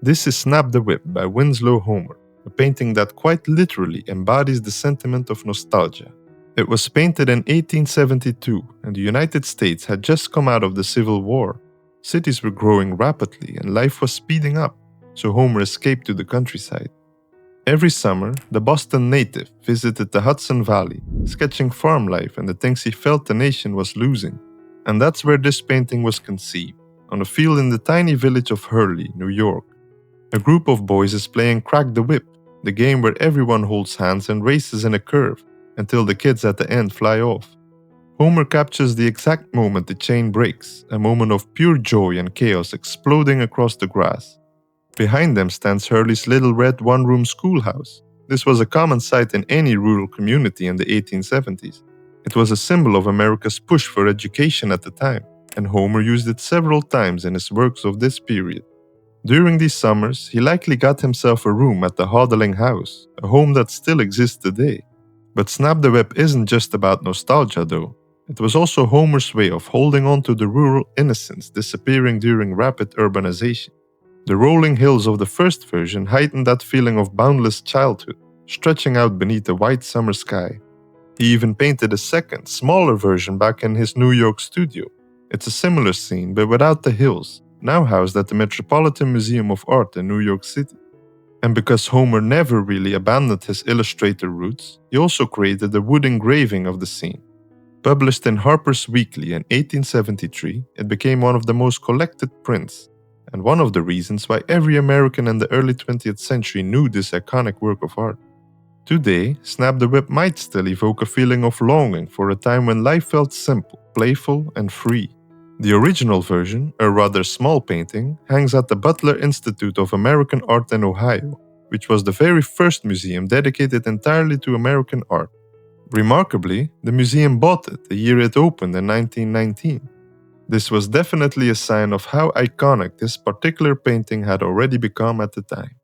This is Snap the Whip by Winslow Homer, a painting that quite literally embodies the sentiment of nostalgia. It was painted in 1872, and the United States had just come out of the Civil War. Cities were growing rapidly and life was speeding up, so Homer escaped to the countryside. Every summer, the Boston native visited the Hudson Valley, sketching farm life and the things he felt the nation was losing. And that's where this painting was conceived, on a field in the tiny village of Hurley, New York. A group of boys is playing Crack the Whip, the game where everyone holds hands and races in a curve, until the kids at the end fly off. Homer captures the exact moment the chain breaks, a moment of pure joy and chaos exploding across the grass. Behind them stands Hurley's little red one-room schoolhouse. This was a common sight in any rural community in the 1870s. It was a symbol of America's push for education at the time, and Homer used it several times in his works of this period. During these summers, he likely got himself a room at the Hodling House, a home that still exists today. But Snap the Whip isn't just about nostalgia though. It was also Homer's way of holding on to the rural innocence disappearing during rapid urbanization. The rolling hills of the first version heightened that feeling of boundless childhood, stretching out beneath the white summer sky. He even painted a second, smaller version back in his New York studio. It's a similar scene, but without the hills, now housed at the Metropolitan Museum of Art in New York City. And because Homer never really abandoned his illustrator roots, he also created a wood engraving of the scene. Published in Harper's Weekly in 1873, it became one of the most collected prints, and one of the reasons why every American in the early 20th century knew this iconic work of art. Today, Snap the Whip might still evoke a feeling of longing for a time when life felt simple, playful, and free. The original version, a rather small painting, hangs at the Butler Institute of American Art in Ohio, which was the very first museum dedicated entirely to American art. Remarkably, the museum bought it the year it opened in 1919. This was definitely a sign of how iconic this particular painting had already become at the time.